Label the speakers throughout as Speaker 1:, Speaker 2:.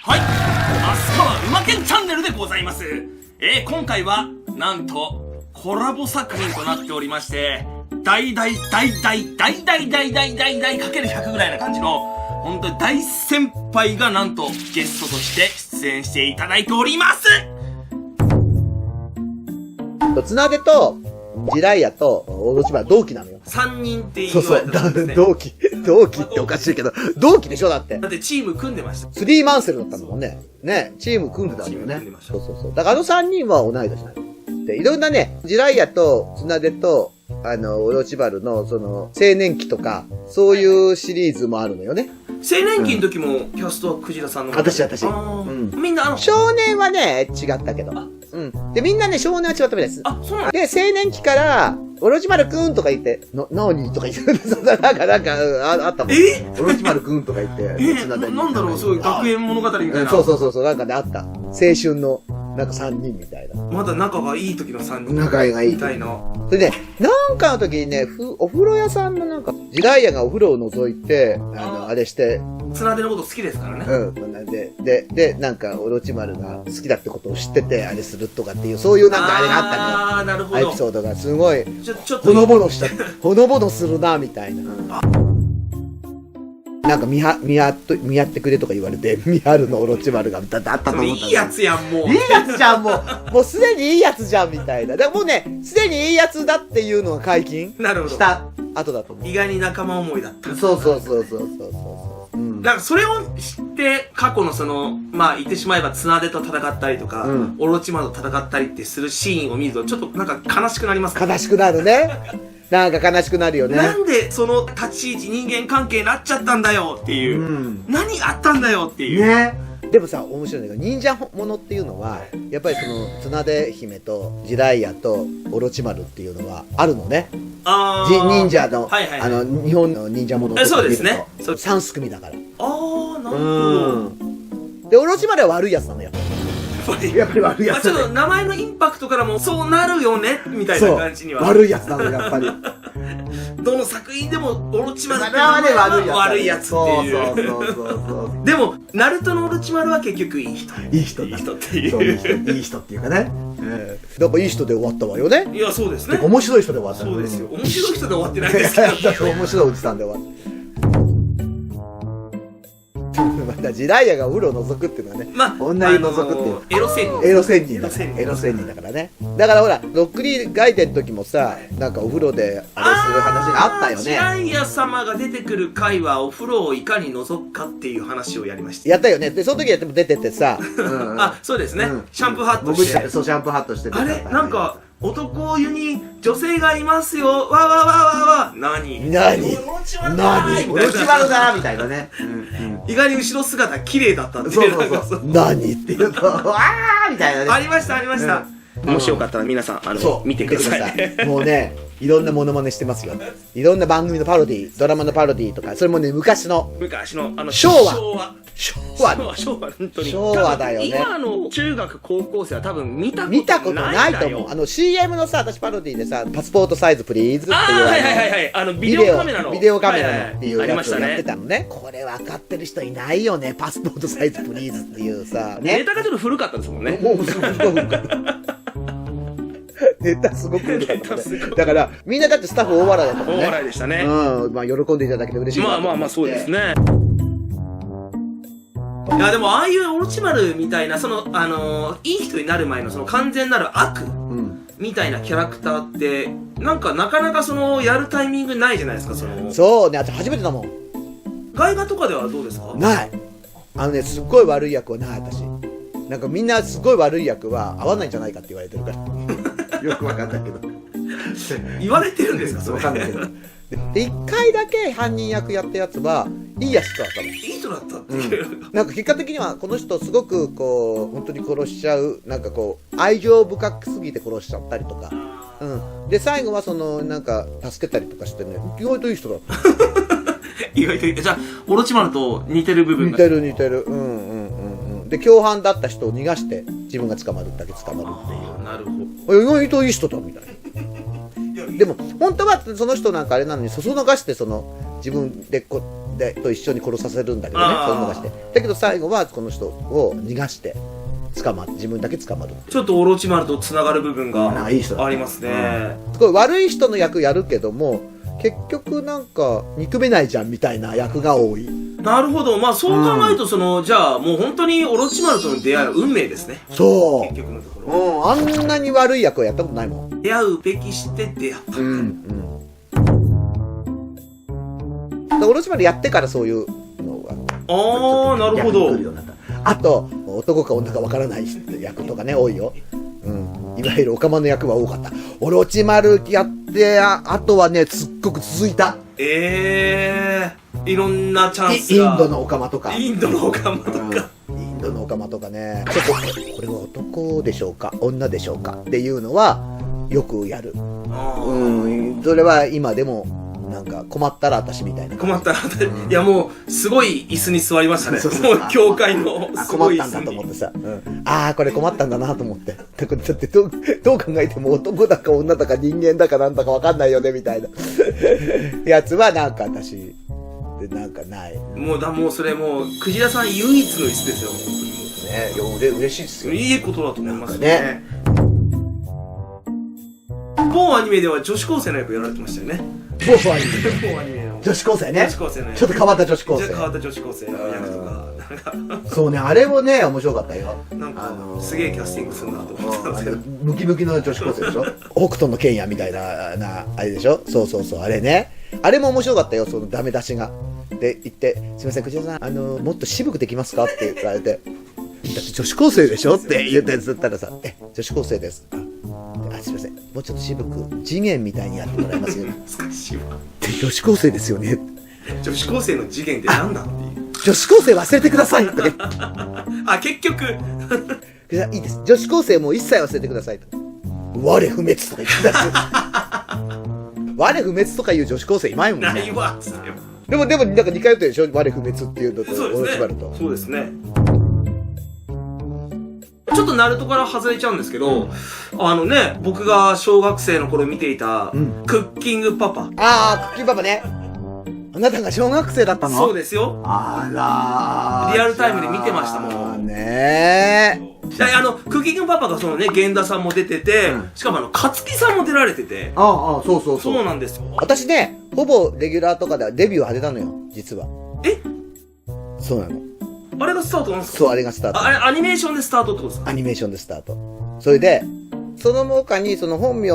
Speaker 1: はい、那須川うまけんチャンネルでございます。今回はなんとコラボ作品となっておりまして、大かける100ぐらいな感じの本当に大先輩がなんとゲストとして出演していただいております。
Speaker 2: つなでとジライヤとオロチマル同期なのよ。
Speaker 1: 3人って
Speaker 2: そうそう、同期っておかしいけど、同期でしょだって。
Speaker 1: だってチーム組んでました。
Speaker 2: スリーマンセルだったのもんね。ね、チーム組んでたんだよね。そうそうそう。だから3人は同い年なの。で、いろんなね、ジライヤとつなでと、オロチマルの、青年期とか、そういうシリーズもあるのよね。
Speaker 1: 青年期の時もキャストはクジラさんの。
Speaker 2: 私。
Speaker 1: みんな
Speaker 2: 少年はね、違ったけど。で、みんなね、少年は違ったみたいです。
Speaker 1: そうなん
Speaker 2: で、青年期から、オロチマルくんとか言って、なにとか言って、なんか、あったもん。オロチマルくんとか言って、
Speaker 1: なんだろう、そういう学園物語みたいな。
Speaker 2: そう、なんかね、あった。青春の、なんか3人みたいな。
Speaker 1: まだ仲がいい時の3人。
Speaker 2: 仲がいい。みたいな。それで、なんかの時にね、お風呂屋さんのなんか、ジライヤがお風呂を覗いて、あれして、
Speaker 1: つなでのこと好きですからね。
Speaker 2: で、なんか、オロチマルが好きだってことを知ってて、あれするとかっていう、そういうなんかあれがあったのよ。
Speaker 1: なるほど。
Speaker 2: エピソードがすごい、
Speaker 1: ちょっと
Speaker 2: ほのぼのするな、みたいな。なんか見張ってくれとか言われて、見張るのオロチマルがだったと思った。
Speaker 1: いいやつやん、もう。
Speaker 2: いいやつじゃん、もうすでにいいやつじゃん、みたいな。でもうね、すでにいいやつだっていうのが解禁した後だと思う。
Speaker 1: 意外に仲間思いだった。
Speaker 2: そう。
Speaker 1: なんかそれを知って、過去の言ってしまえばつなでと戦ったりとか、オロチマルと戦ったりってするシーンを見ると、ちょっとなんか悲しくなりますね。
Speaker 2: 悲しくなるね。なんか悲しくなるよね。
Speaker 1: なんでその立ち位置人間関係になっちゃったんだよっていう。何があったんだよっていう。
Speaker 2: ね。でもさ、面白いんだけど、忍者ものっていうのは、やっぱりつなで姫とジライヤとオロチマルっていうのはあるのね。忍者の、日本の忍者ものとか見ると。そうですね。3組だから。
Speaker 1: なるほど。
Speaker 2: で、オロチマルは悪いやつなのよ。やっぱり悪いやつ。
Speaker 1: ちょっと名前のインパクトからもそうなるよね、みたいな感じには。
Speaker 2: 悪いやつなのよ、やっぱり。
Speaker 1: どの作品でもオロチマルって
Speaker 2: 悪いやつっていう。
Speaker 1: でも、ナルトのオロチマルは結局いい人。
Speaker 2: いい人っていう。いい人っていうかね。なんかいい人で終わったわよね。
Speaker 1: いや、そうですね。
Speaker 2: 面白い人で終わった。
Speaker 1: そうですよ。面白い人で終わってないですけど。
Speaker 2: 面白いおじさんで終わった。またジライヤがお風呂を覗くっていうのはね、女に覗くっていう。
Speaker 1: エロ仙人
Speaker 2: だからね。だからほら、ロックリー外伝の時もさ、なんかお風呂であれする話があったよね。
Speaker 1: ジライヤ様が出てくる回はお風呂をいかに覗くかっていう話をやりました。
Speaker 2: やったよね。で、その時やっても出ててさ。
Speaker 1: そうですね。シャンプーハットして。
Speaker 2: そう、シャンプーハットして
Speaker 1: あれなんか、男湯に女性がいますよ。わ。何
Speaker 2: オロチマルだみたいなね。
Speaker 1: 意外に後ろ姿綺麗だったんで。
Speaker 2: そう。何って言うと、わーみたいなね。
Speaker 1: ありました。もしよかったら皆さん、見てください。
Speaker 2: もうね、いろんなモノマネしてますよ。いろんな番組のパロディ、ドラマのパロディとか、それもね、昔の、昭和、本当に。昭和だよね。
Speaker 1: 今の中学高校生は多分見たこと
Speaker 2: ないと思う。CM のさ、私パロディでさ、パスポートサイズプリーズっていう
Speaker 1: ビデオカメラの
Speaker 2: っていうやつをやってたのね。これ分かってる人いないよね、パスポートサイズプリーズっていうさ。
Speaker 1: ネタがちょっと古かったですもんね。
Speaker 2: もうすごく古かった。ネタすごく古かった。だから、みんなだってスタッフ大笑いだったもんね。
Speaker 1: 大笑いでしたね。
Speaker 2: 喜んでいただけて嬉しい。
Speaker 1: まあ、そうですね。いや、でも、ああいうオロチマルみたいな、いい人になる前の完全なる悪みたいなキャラクターって、なんか、なかなかやるタイミングないじゃないですか、
Speaker 2: そうね、初めてだもん。
Speaker 1: 外画とかではどうですか？
Speaker 2: ない。すっごい悪い役はない、私。なんかみんなすごい悪い役は合わないんじゃないかって言われてるから。よくわかんないけど。
Speaker 1: 言われてるんですか？
Speaker 2: わかんないけど。で、一回だけ犯人役やったやつは、いいやつだったの。い
Speaker 1: い人だったっていう。
Speaker 2: なんか結果的には、この人すごく本当に殺しちゃう、なんか愛情深くすぎて殺しちゃったりとか。で、最後はなんか、助けたりとかしてね、意外といい人だった。
Speaker 1: 意外といい。じゃあ、オロチマルと似てる部分が。
Speaker 2: 似てる。で、共犯だった人を逃がして、自分が捕まるだけ捕まるっていう。
Speaker 1: なるほど。
Speaker 2: 意外といい人だ、みたいな。でも、本当はその人なんかあれなのに、そそのかして自分でと一緒に殺させるんだけどね、その逃して。だけど最後はこの人を逃がして自分だけ捕まる。
Speaker 1: ちょっとオロチマルとつながる部分がありますね。
Speaker 2: すごい悪い人の役やるけども、結局なんか憎めないじゃんみたいな役が多い。
Speaker 1: なるほど。まあそう考えるとじゃあもう本当にオロチマルとの出会いは運命ですね。
Speaker 2: そう。
Speaker 1: 結局のところ。
Speaker 2: あんなに悪い役をやったことないもん。
Speaker 1: 出会うべきして出会った。
Speaker 2: オロチマルやってからそういうのが。
Speaker 1: なるほど。
Speaker 2: あと、男か女かわからない役とかね、多いよ。いわゆるオカマの役は多かった。オロチマルやって、あとはね、すっごく続いた。
Speaker 1: いろんなチャンスが。
Speaker 2: インドのオカマとか。
Speaker 1: インドのオカマとか。
Speaker 2: インドのオカマとかね。ちょっと、これは男でしょうか女でしょうかっていうのは、よくやる。それは今でも、なんか困ったら私みたいな。
Speaker 1: 困ったら私、いやもう、すごい椅子に座りましたね。もう、教会のすごい椅子に。
Speaker 2: 困ったんだと思ってさ。これ困ったんだなと思って。だってどう考えても男だか女だか人間だかなんだかわかんないよね、みたいな。やつはなんか私、なんかない。
Speaker 1: もうそれもう、クジラさん唯一の椅子ですよ、本当にもう。
Speaker 2: ね、嬉しいですよ。
Speaker 1: いいことだと思いますね。某アニメでは女子高生の役やられてましたよね。
Speaker 2: 某アニメの女子高生ね。ちょっと変わった女子高生。
Speaker 1: 変わった女子高生の役とか。
Speaker 2: そうね、あれもね、面白かったよ。
Speaker 1: なんか、すげえキャスティングするなと思ってたんですけど。
Speaker 2: ムキムキの女子高生でしょ。北斗の剣也みたいな、あれでしょ。そう、あれね。あれも面白かったよ、そのダメ出しが。で、言って、すいません、クジラさん、もっと渋くできますかって言われて、だって女子高生でしょって言ったらさ、女子高生です。すいません、もうちょっと渋く次元みたいにやってもらえますよ。
Speaker 1: 難しいわ。
Speaker 2: 女子高生ですよね。
Speaker 1: 女子高生の次元って何なんっていう。
Speaker 2: 女子高生忘れてください。
Speaker 1: 結局。
Speaker 2: いいです。女子高生も一切忘れてください。我不滅とか言ってた。我不滅とかいう女子高生いないもんね。
Speaker 1: ないわ。
Speaker 2: でもなんか似通ってるでしょ。我不滅っていうのとオロチマルと。
Speaker 1: そうですね。ちょっとナルトから外れちゃうんですけど、僕が小学生の頃見ていた、クッキングパパ。
Speaker 2: クッキングパパね。あなたが小学生だったの？
Speaker 1: そうですよ。
Speaker 2: あらー。
Speaker 1: リアルタイムで見てましたもん。
Speaker 2: ね
Speaker 1: ー。クッキングパパが源田さんも出てて、しかも勝木さんも出られてて。
Speaker 2: そう。
Speaker 1: そうなんですよ。
Speaker 2: 私ね、ほぼレギュラーとかでデビューを果てたのよ、実は。そうなの。
Speaker 1: あれがスタートなんですか？
Speaker 2: そう、あれがスタート。
Speaker 1: あれ、アニメーションでスタートってことですか？
Speaker 2: アニメーションでスタート。それで、その他に、その本名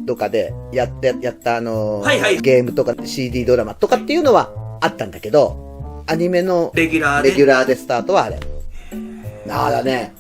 Speaker 2: とかでやったゲームとか CD ドラマとかっていうのはあったんだけど、アニメのレギュラーでスタートはあれ。だね。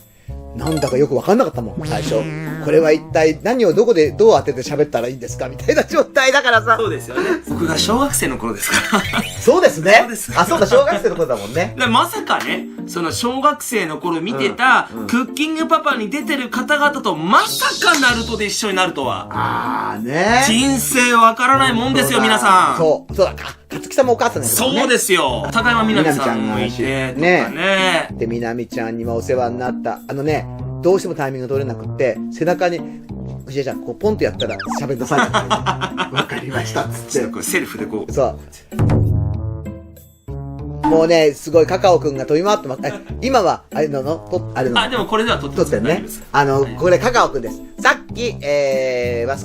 Speaker 2: なんだかよくわかんなかったもん、最初。これは一体何をどこでどう当てて喋ったらいいんですかみたいな状態だからさ。
Speaker 1: そうですよね。僕が小学生の頃ですから。
Speaker 2: そうですね。そうだ、小学生の頃だもんね。
Speaker 1: まさかね、その小学生の頃見てた、クッキングパパに出てる方々とまさかナルトで一緒になるとは。
Speaker 2: ね。
Speaker 1: 人生わからないもんですよ、皆さん。
Speaker 2: そうだ。勝木さんもお母さんです
Speaker 1: ね。そうですよ。高山みなみさんもいて、ね。
Speaker 2: で、みなみちゃんにもお世話になった。どうしてもタイミング取れなくって、背中に、くじちゃん、ポンとやったら喋んなさい。わかりました、つって。
Speaker 1: セルフでこう。
Speaker 2: そう。もうね、すごいカカオくんが飛び回ってます。今は、あれなの？
Speaker 1: でもこれでは撮って
Speaker 2: るね。これカカオくんです。さっき、増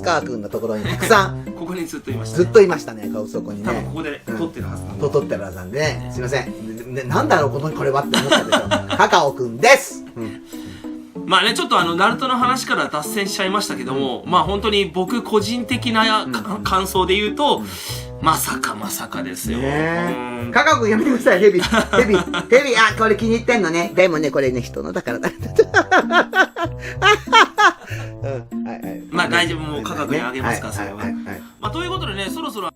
Speaker 2: 川くんのところにたくさん。
Speaker 1: ここにずっといました。
Speaker 2: ずっといましたね、そこにね。
Speaker 1: 多分ここで撮ってるはずなん
Speaker 2: で。撮ってるはずなんでね。すいません。なんだろう、これはって思ったでしょ。カカオくんです。
Speaker 1: まあね、ちょっとナルトの話から脱線しちゃいましたけども、まあ本当に僕個人的な感想で言うと、まさかですよ。
Speaker 2: カカオくんやめてください、ヘビ。これ気に入ってんのね。でもね、これね、人のだからだ。
Speaker 1: まあ大丈夫、もうカカオくんにあげますから、それは。まあということでね、そろそろ、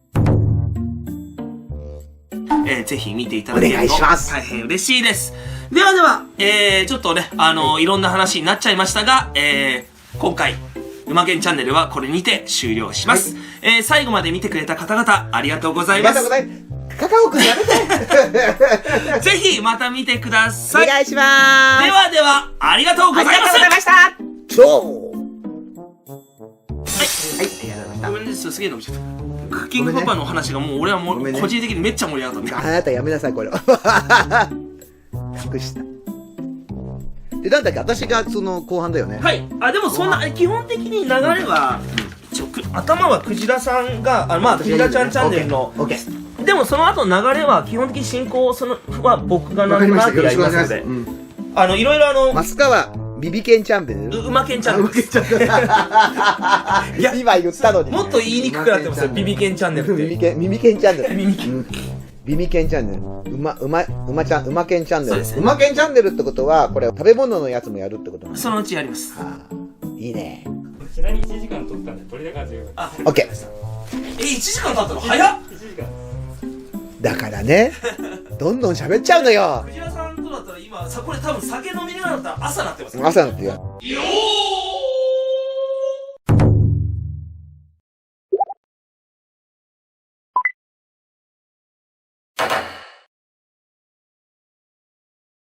Speaker 1: ぜひ見ていただけると大変嬉しいです。では、ちょっとね、いろんな話になっちゃいましたが、今回、うまけんチャンネルはこれにて終了します。最後まで見てくれた方々、ありがとうございます。
Speaker 2: カカオくんやめて
Speaker 1: ぜひ、また見てください。
Speaker 2: お願いします。
Speaker 1: では、ありがとうございました。
Speaker 2: そうはい、ありがとうございました。
Speaker 1: ごめんね、すげえ伸びちゃった。クッキングパパの話がもう俺はもう個人的にめっちゃ盛り上がったんで。
Speaker 2: あなたやめなさい、これ。隠した。で、なんだっけ、私がその後半だよね。
Speaker 1: はい。あ、でもそんな、基本的に流れは、頭はクジラさんが、まあ、クジラちゃんチャンネルの、でもその後の流れは、基本的に進行は僕がなんとなくやりますので、いろいろ
Speaker 2: 増川、ビビケンチャンネル
Speaker 1: 馬ケンチャンネル。
Speaker 2: 今言ったのに。
Speaker 1: もっと言いにくくなってますよ、ビビケンチャンネルって。
Speaker 2: ビビケンチャンネル。
Speaker 1: ビビケン。
Speaker 2: ビビケンチャンネル。馬ケンチャンネル。馬ケンチャンネルってことは、これ食べ物のやつもやるってことなんですか？
Speaker 1: そのうちやります。
Speaker 2: いいね。
Speaker 3: ちなみに1時間撮ったんで、撮り高が強い。
Speaker 2: あ、オッケー。
Speaker 1: 1時間経ったの早っ。
Speaker 3: 1時間。
Speaker 2: だからね、どんどん喋っちゃうのよ。
Speaker 1: クジラさんとだったら今、これ多分酒飲みながらだったら朝なってます。
Speaker 2: 朝なってよ。
Speaker 1: よー